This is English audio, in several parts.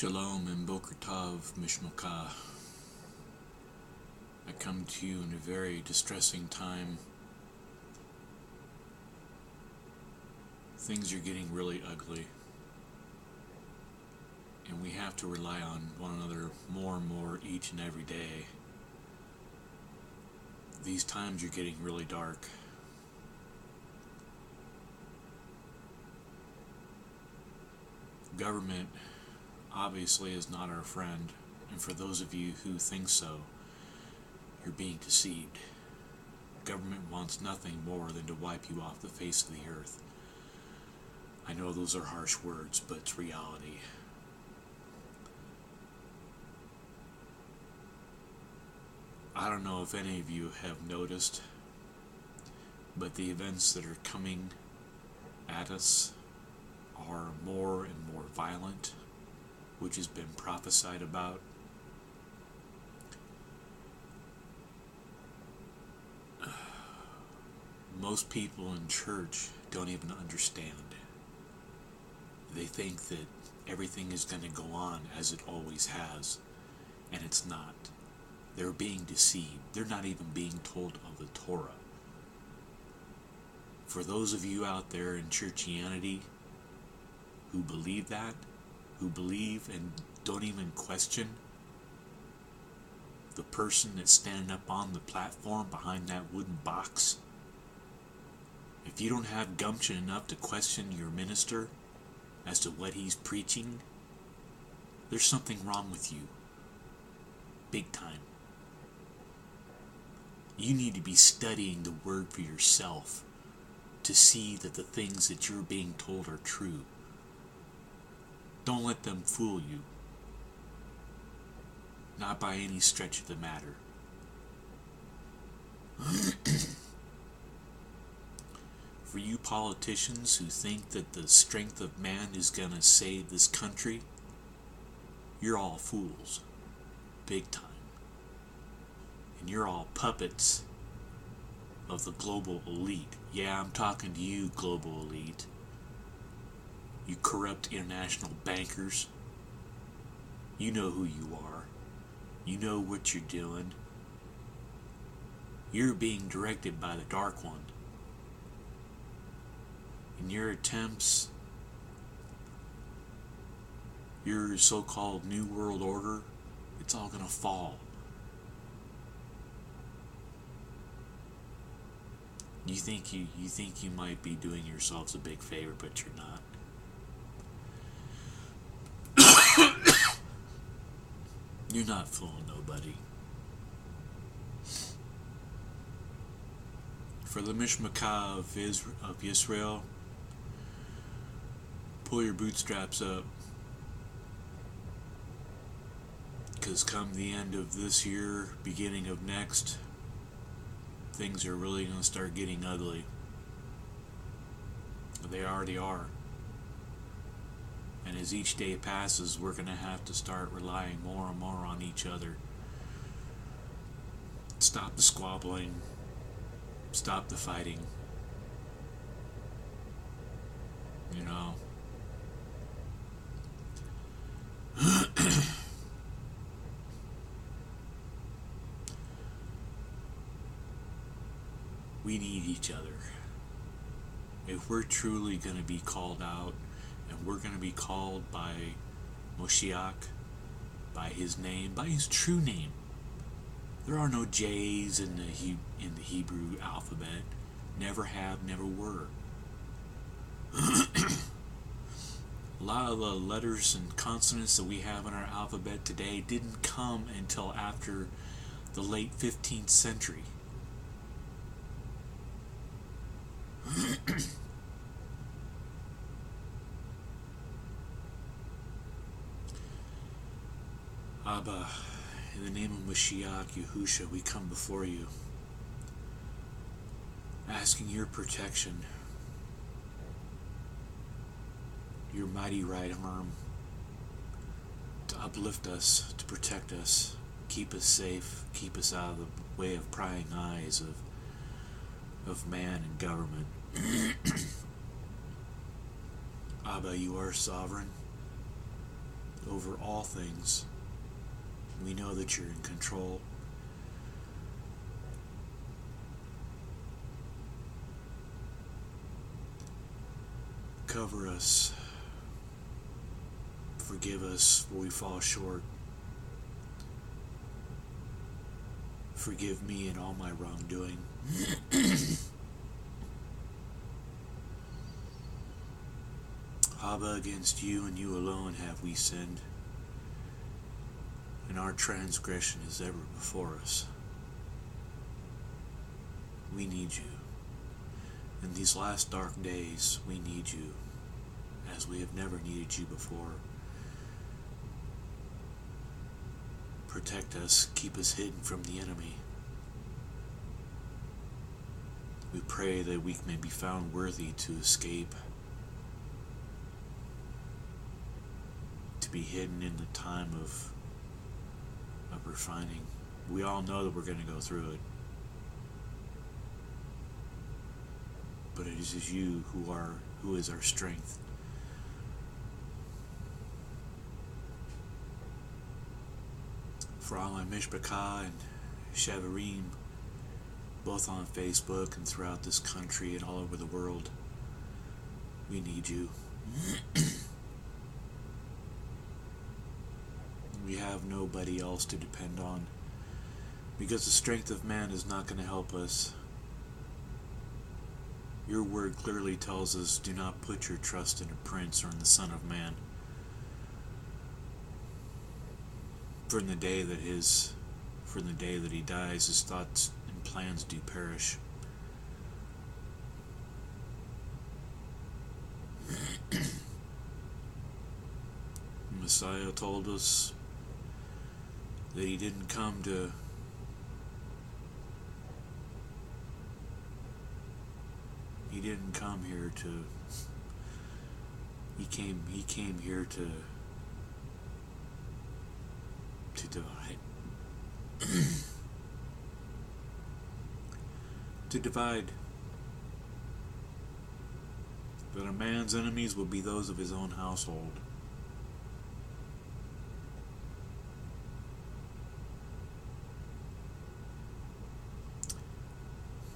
Shalom and Boker Tov Mishmoka. I come to you in a very distressing time. Things are getting really ugly, and we have to rely on one another more and more each and every day. These times are getting really dark. Government obviously is not our friend, and for those of you who think so, you're being deceived. Government wants nothing more than to wipe you off the face of the earth. I know those are harsh words, but it's reality. I don't know if any of you have noticed, but the events that are coming at us are more and more violent, which has been prophesied about. Most people in church don't even understand. They think that everything is going to go on as it always has, and it's not. They're being deceived. They're not even being told of the Torah. For those of you out there in churchianity who believe that, who believe and don't even question the person that's standing up on the platform behind that wooden box, if you don't have gumption enough to question your minister as to what he's preaching, there's something wrong with you. Big time. You need to be studying the word for yourself to see that the things that you're being told are true. Don't let them fool you. Not by any stretch of the matter. For you politicians who think that the strength of man is going to save this country, you're all fools. Big time. And you're all puppets of the global elite. Yeah, I'm talking to you, global elite. You corrupt international bankers. You know who you are. You know what you're doing. You're being directed by the Dark One. In your attempts, your so-called New World Order, it's all gonna fall. You think you might be doing yourselves a big favor, but you're not. You're not fooling nobody. For the Mishmaka of Israel, pull your bootstraps up. Because come the end of this year, beginning of next, things are really going to start getting ugly. They already are. And as each day passes, we're going to have to start relying more and more on each other. Stop the squabbling. Stop the fighting. You know. We need each other. If we're truly going to be called out, and we're going to be called by Moshiach, by his name, by his true name. There are no J's in the Hebrew alphabet. Never have, never were. A lot of the letters and consonants that we have in our alphabet today didn't come until after the late 15th century. Abba, in the name of Mashiach, Yahusha, we come before you, asking your protection, your mighty right arm, to uplift us, to protect us, keep us safe, keep us out of the way of prying eyes of man and government. Abba, you are sovereign. over all things. We know that you're in control. Cover us. Forgive us where we fall short. Forgive me in all my wrongdoing. Abba, against you and you alone have we sinned, and our transgression is ever before us. We need you. In these last dark days, we need you as we have never needed you before. Protect us, keep us hidden from the enemy. We pray that we may be found worthy to escape, to be hidden in the time of refining. We all know that we're going to go through it. But it is you who is our strength. For all my Mishpachah and Shavarim, both on Facebook and throughout this country and all over the world, we need you. We have nobody else to depend on, because the strength of man is not going to help us. Your word clearly tells us, do not put your trust in a prince or in the Son of Man. For in the day that he dies, his thoughts and plans do perish. Messiah told us that he didn't come to here to he came here to divide. To divide. That a man's enemies will be those of his own household.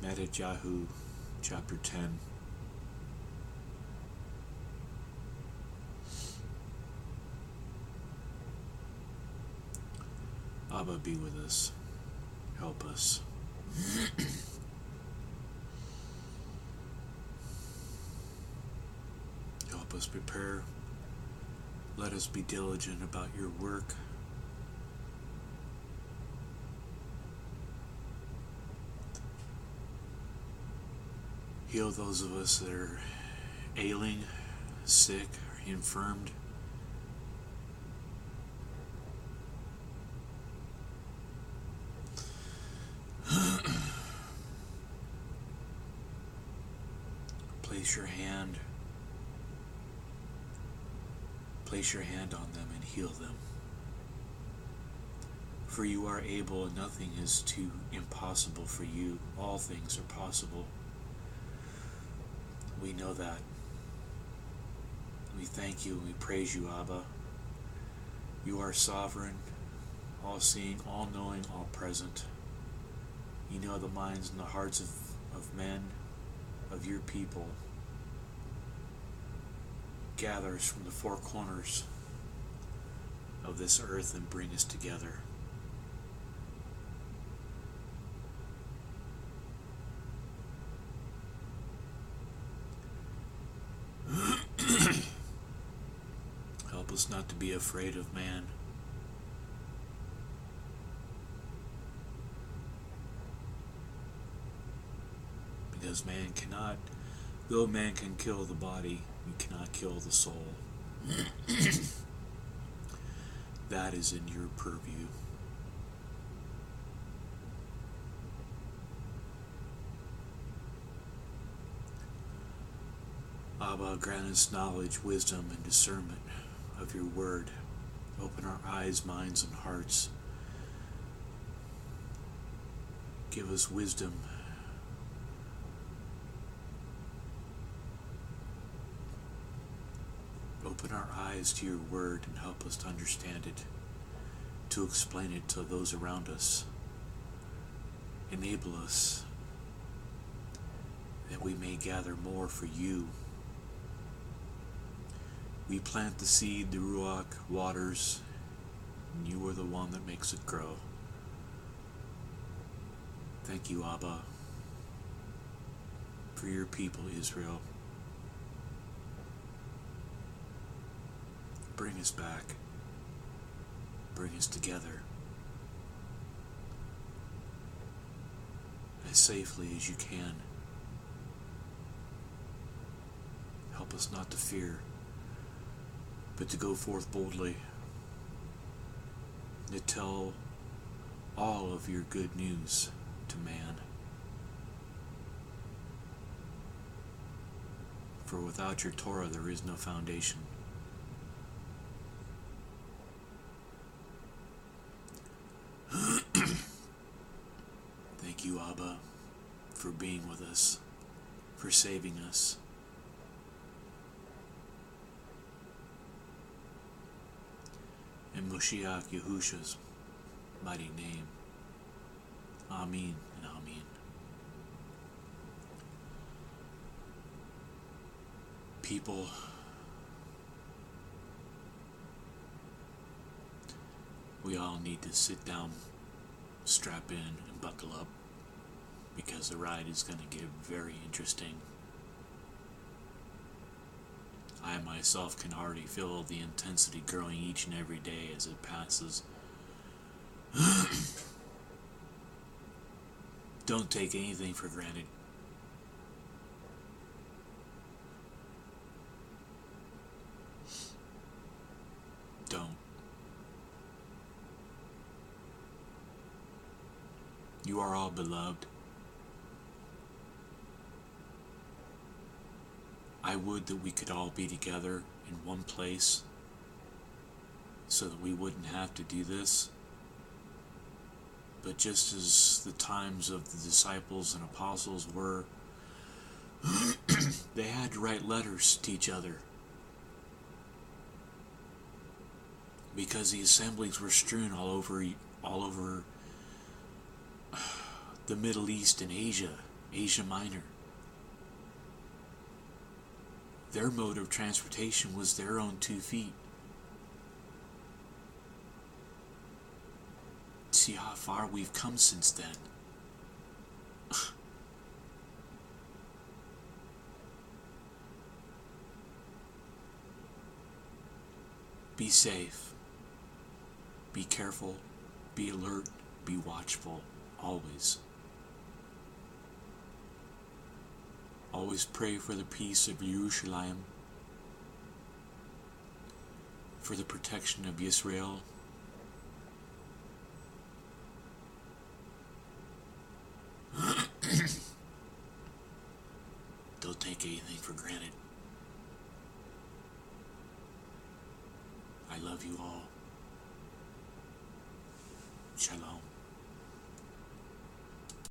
Matthew chapter 10. Abba, be with us. Help us. Help us prepare. Let us be diligent about your work. Heal those of us that are ailing, sick, or infirmed. Place your hand on them and heal them. For you are able, and nothing is too impossible for you. All things are possible. We know that. We thank you and we praise you, Abba. You are sovereign, all-seeing, all-knowing, all-present. You know the minds and the hearts of men, of your people. Gather us from the four corners of this earth and bring us together. Help us not to be afraid of man. Because man cannot, though man can kill the body, you cannot kill the soul. That is in your purview. Abba, grant us knowledge, wisdom, and discernment of your word. Open our eyes, minds, and hearts. Give us wisdom. Open our eyes to your word and help us to understand it, to explain it to those around us. Enable us that we may gather more for you. We plant the seed, the Ruach waters, and you are the one that makes it grow. Thank you, Abba, for your people, Israel. Bring us back. Bring us together as safely as you can. Help us not to fear, but to go forth boldly, to tell all of your good news to man. For without your Torah there is no foundation. Thank you, Abba, for being with us, for saving us. In Moshiach Yahusha's mighty name. Amen and Amen. People, we all need to sit down, strap in, and buckle up, because the ride is going to get very interesting. I myself can already feel the intensity growing each and every day as it passes. Don't take anything for granted. Don't. You are all beloved. I would that we could all be together in one place so that we wouldn't have to do this. But just as the times of the disciples and apostles were, they had to write letters to each other because the assemblies were strewn all over the Middle East and Asia Minor. Their mode of transportation was their own 2 feet. See how far we've come since then. Be safe. Be careful. Be alert. Be watchful. Always. Always pray for the peace of Jerusalem, for the protection of Israel. Don't take anything for granted. I love you all. Shalom.